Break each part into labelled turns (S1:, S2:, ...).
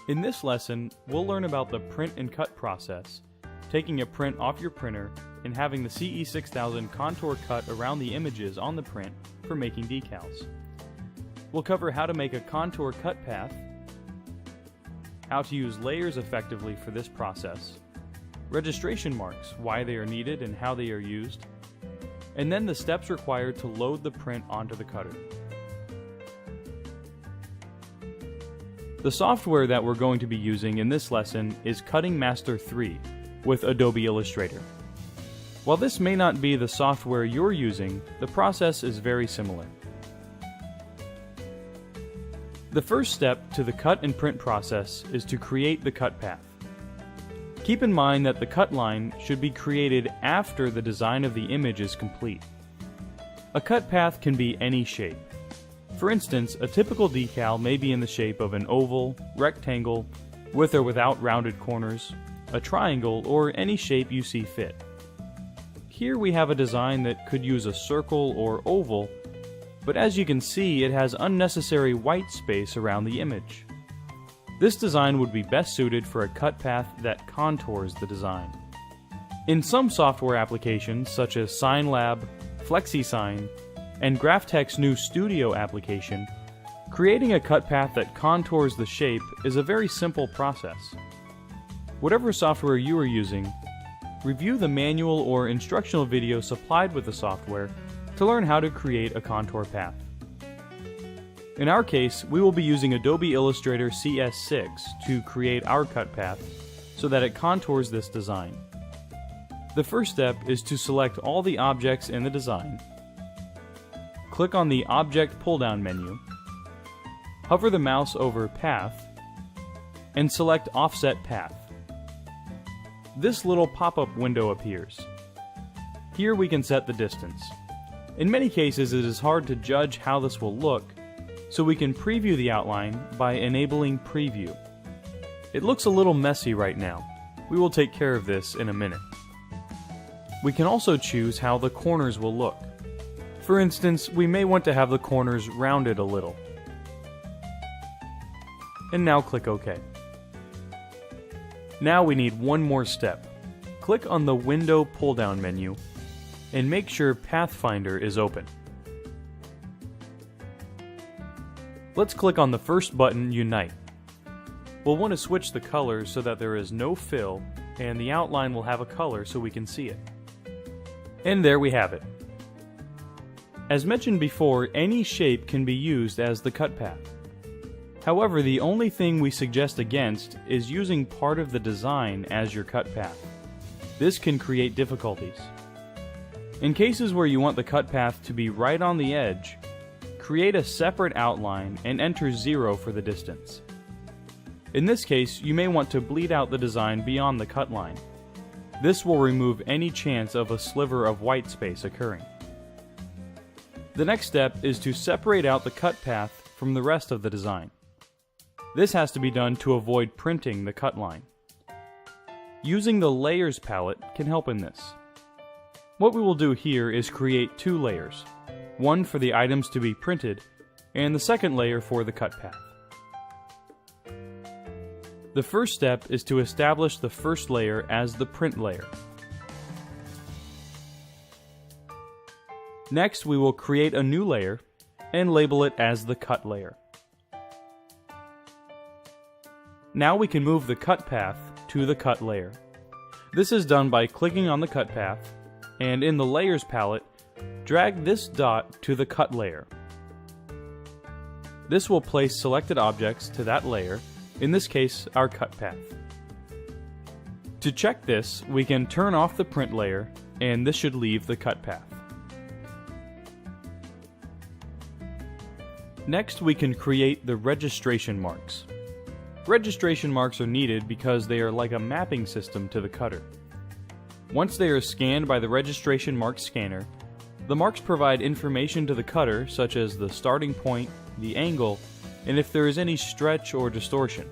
S1: In this lesson, we'll learn about the print and cut process, taking a print off your printer and having the CE6000 contour cut around the images on the print for making decals. We'll cover how to make a contour cut path, how to use layers effectively for this process, registration marks, why they are needed and how they are used, and then the steps required to load the print onto the cutter. The software that we're going to be using in this lesson is Cutting Master 3 with Adobe Illustrator. While this may not be the software you're using, the process is very similar. The first step to the cut and print process is to create the cut path. Keep in mind that the cut line should be created after the design of the image is complete. A cut path can be any shape. For instance, a typical decal may be in the shape of an oval, rectangle, with or without rounded corners, a triangle, or any shape you see fit. Here we have a design that could use a circle or oval, but as you can see, it has unnecessary white space around the image. This design would be best suited for a cut path that contours the design. In some software applications, such as SignLab, FlexiSign, and Graphtec's new Studio application, creating a cut path that contours the shape is a very simple process. Whatever software you are using, review the manual or instructional video supplied with the software to learn how to create a contour path. In our case, we will be using Adobe Illustrator CS6 to create our cut path so that it contours this design. The first step is to select all the objects in the design. Click on the Object pull-down menu, hover the mouse over Path, and select Offset Path. This little pop-up window appears. Here we can set the distance. In many cases it is hard to judge how this will look, so we can preview the outline by enabling Preview. It looks a little messy right now. We will take care of this in a minute. We can also choose how the corners will look. For instance, we may want to have the corners rounded a little. And now click OK. Now we need one more step. Click on the Window pull-down menu and make sure Pathfinder is open. Let's click on the first button, Unite. We'll want to switch the colors so that there is no fill and the outline will have a color so we can see it. And there we have it. As mentioned before, any shape can be used as the cut path. However, the only thing we suggest against is using part of the design as your cut path. This can create difficulties. In cases where you want the cut path to be right on the edge, create a separate outline and enter 0 for the distance. In this case, you may want to bleed out the design beyond the cut line. This will remove any chance of a sliver of white space occurring. The next step is to separate out the cut path from the rest of the design. This has to be done to avoid printing the cut line. Using the Layers palette can help in this. What we will do here is create two layers, one for the items to be printed, and the second layer for the cut path. The first step is to establish the first layer as the print layer. Next, we will create a new layer and label it as the cut layer. Now we can move the cut path to the cut layer. This is done by clicking on the cut path, and in the Layers palette, drag this dot to the cut layer. This will place selected objects to that layer, in this case, our cut path. To check this, we can turn off the print layer, and this should leave the cut path. Next, we can create the registration marks. Registration marks are needed because they are like a mapping system to the cutter. Once they are scanned by the registration mark scanner, the marks provide information to the cutter such as the starting point, the angle, and if there is any stretch or distortion.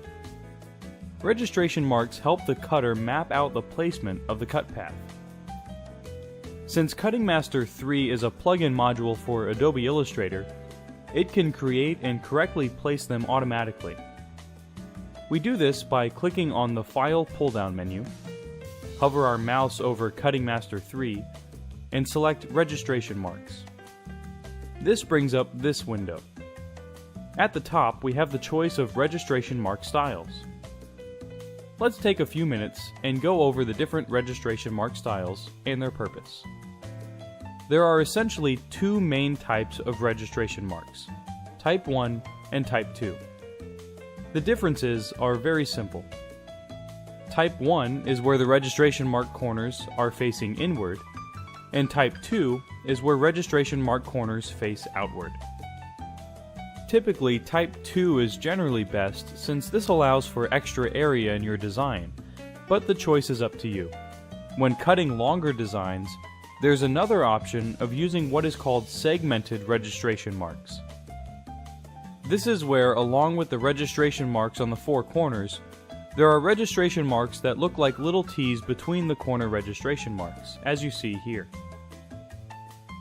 S1: Registration marks help the cutter map out the placement of the cut path. Since Cutting Master 3 is a plugin module for Adobe Illustrator, it can create and correctly place them automatically. We do this by clicking on the File pull-down menu, hover our mouse over Cutting Master 3, and select Registration Marks. This brings up this window. At the top, we have the choice of registration mark styles. Let's take a few minutes and go over the different registration mark styles and their purpose. There are essentially two main types of registration marks, Type 1 and Type 2. The differences are very simple. Type 1 is where the registration mark corners are facing inward, and Type 2 is where registration mark corners face outward. Typically, Type 2 is generally best since this allows for extra area in your design, but the choice is up to you. When cutting longer designs, there's another option of using what is called segmented registration marks. This is where, along with the registration marks on the four corners, there are registration marks that look like little T's between the corner registration marks, as you see here.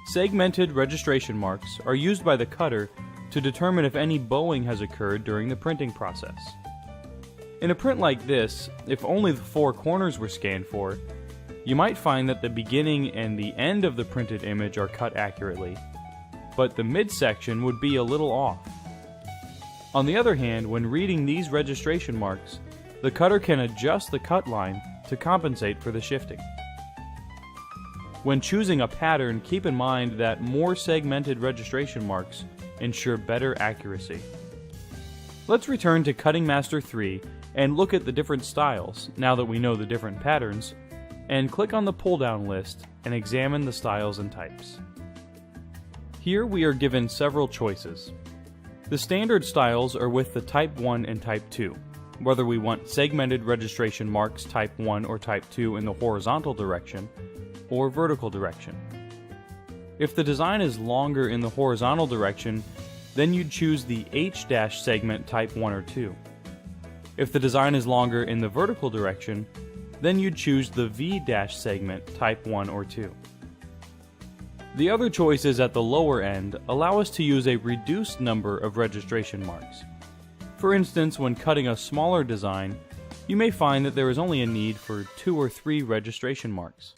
S1: Segmented registration marks are used by the cutter to determine if any bowing has occurred during the printing process. In a print like this, if only the four corners were scanned for, you might find that the beginning and the end of the printed image are cut accurately, but the midsection would be a little off. On the other hand, when reading these registration marks, the cutter can adjust the cut line to compensate for the shifting. When choosing a pattern, keep in mind that more segmented registration marks ensure better accuracy. Let's return to Cutting Master 3 and look at the different styles, now that we know the different patterns, and click on the pull-down list and examine the styles and types. Here we are given several choices. The standard styles are with the Type 1 and Type 2, whether we want segmented registration marks Type 1 or Type 2 in the horizontal direction or vertical direction. If the design is longer in the horizontal direction, then you'd choose the H- segment Type 1 or 2. If the design is longer in the vertical direction, then you'd choose the V- segment Type 1 or 2. The other choices at the lower end allow us to use a reduced number of registration marks. For instance, when cutting a smaller design, you may find that there is only a need for 2 or 3 registration marks.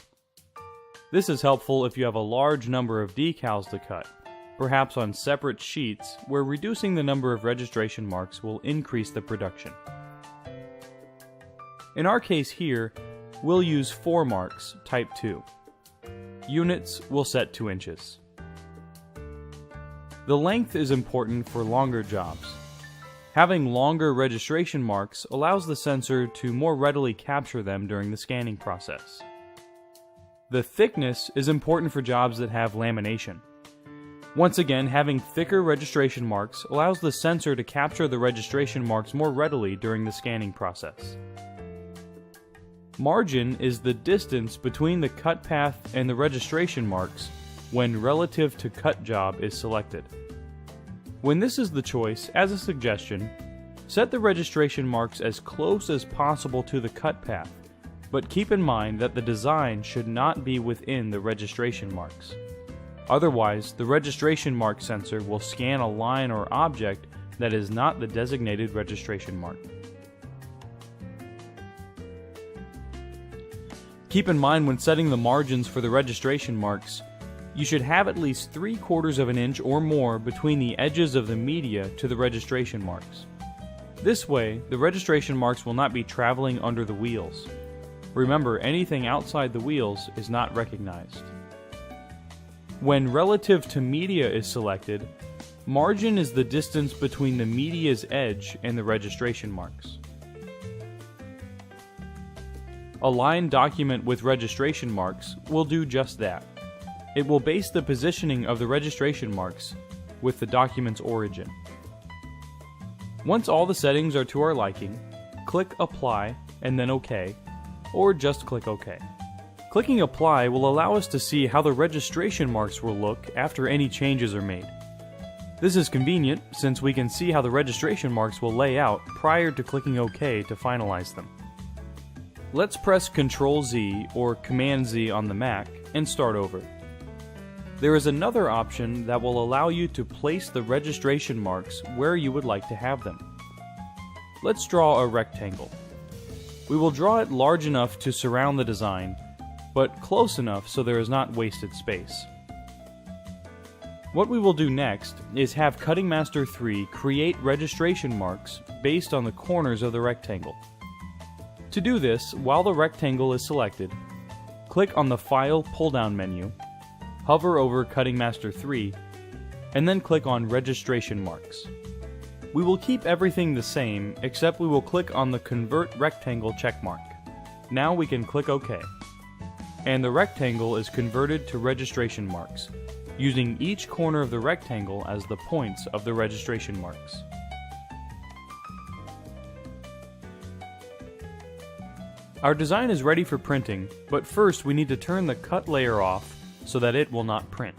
S1: This is helpful if you have a large number of decals to cut, perhaps on separate sheets where reducing the number of registration marks will increase the production. In our case here, we'll use 4 marks, Type 2. Units we'll set to inches. The length is important for longer jobs. Having longer registration marks allows the sensor to more readily capture them during the scanning process. The thickness is important for jobs that have lamination. Once again, having thicker registration marks allows the sensor to capture the registration marks more readily during the scanning process. Margin is the distance between the cut path and the registration marks when relative to cut job is selected. When this is the choice, as a suggestion, set the registration marks as close as possible to the cut path, but keep in mind that the design should not be within the registration marks. Otherwise, the registration mark sensor will scan a line or object that is not the designated registration mark. Keep in mind when setting the margins for the registration marks, you should have at least 3/4 of an inch or more between the edges of the media to the registration marks. This way, the registration marks will not be traveling under the wheels. Remember, anything outside the wheels is not recognized. When relative to media is selected, margin is the distance between the media's edge and the registration marks. A line document with registration marks will do just that. It will base the positioning of the registration marks with the document's origin. Once all the settings are to our liking, click Apply and then OK, or just click OK. Clicking Apply will allow us to see how the registration marks will look after any changes are made. This is convenient since we can see how the registration marks will lay out prior to clicking OK to finalize them. Let's press Ctrl-Z or Command-Z on the Mac and start over. There is another option that will allow you to place the registration marks where you would like to have them. let's draw a rectangle. We will draw it large enough to surround the design, but close enough so there is not wasted space. What we will do next is have Cutting Master 3 create registration marks based on the corners of the rectangle. To do this, while the rectangle is selected, click on the File pull-down menu, hover over Cutting Master 3, and then click on Registration Marks. We will keep everything the same, except we will click on the Convert Rectangle checkmark. Now we can click OK. And the rectangle is converted to registration marks, using each corner of the rectangle as the points of the registration marks. Our design is ready for printing, but first we need to turn the cut layer off so that it will not print.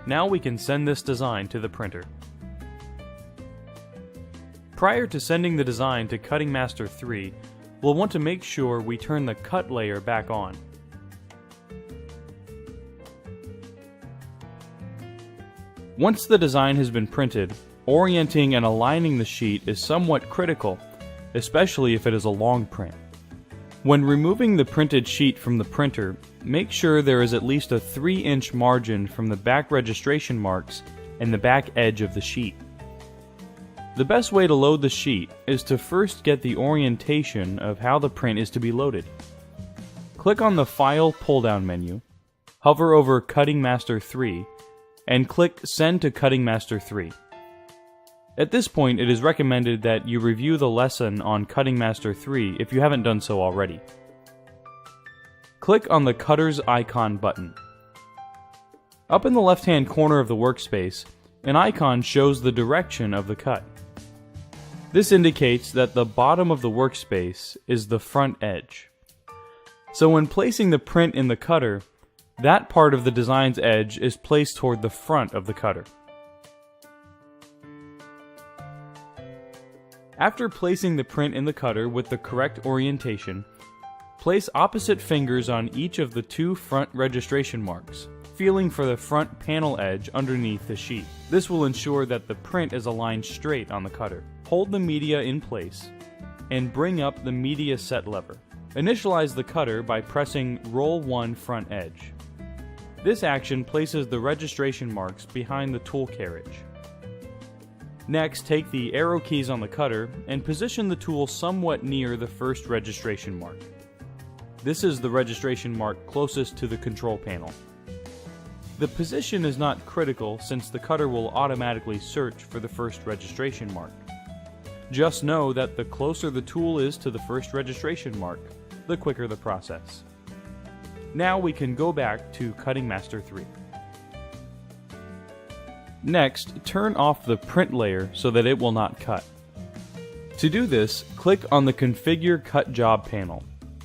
S1: Now we can send this design to the printer. Prior to sending the design to Cutting Master 3, we'll want to make sure we turn the cut layer back on. Once the design has been printed, orienting and aligning the sheet is somewhat critical, especially if it is a long print. When removing the printed sheet from the printer, make sure there is at least a 3-inch margin from the back registration marks and the back edge of the sheet. The best way to load the sheet is to first get the orientation of how the print is to be loaded. Click on the File pull-down menu, hover over Cutting Master 3, and click Send to Cutting Master 3. At this point, it is recommended that you review the lesson on Cutting Master 3 if you haven't done so already. Click on the Cutter's icon button. Up in the left-hand corner of the workspace, an icon shows the direction of the cut. This indicates that the bottom of the workspace is the front edge. So when placing the print in the cutter, that part of the design's edge is placed toward the front of the cutter. After placing the print in the cutter with the correct orientation, place opposite fingers on each of the 2 front registration marks, feeling for the front panel edge underneath the sheet. This will ensure that the print is aligned straight on the cutter. Hold the media in place and bring up the media set lever. Initialize the cutter by pressing Roll 1 front edge. This action places the registration marks behind the tool carriage. Next, take the arrow keys on the cutter and position the tool somewhat near the first registration mark. This is the registration mark closest to the control panel. The position is not critical since the cutter will automatically search for the first registration mark. Just know that the closer the tool is to the first registration mark, the quicker the process. Now we can go back to Cutting Master 3. Next, turn off the print layer so that it will not cut. To do this, click on the Configure Cut Job panel,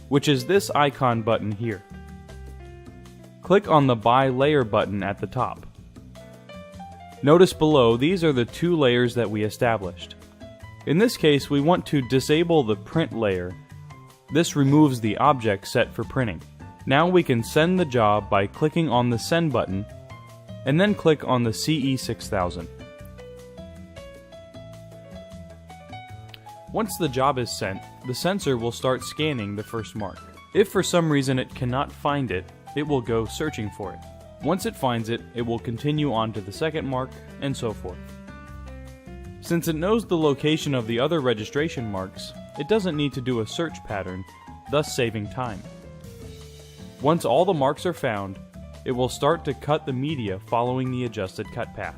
S1: which is this icon button here. Click on the By Layer button at the top. Notice below, these are the 2 layers that we established. In this case, we want to disable the print layer. This removes the object set for printing. Now we can send the job by clicking on the Send button, and then click on the CE6000. Once the job is sent, the sensor will start scanning the first mark. If for some reason it cannot find it, it will go searching for it. Once it finds it, it will continue on to the second mark, and so forth. Since it knows the location of the other registration marks, it doesn't need to do a search pattern, thus saving time. Once all the marks are found, it will start to cut the media following the adjusted cut path.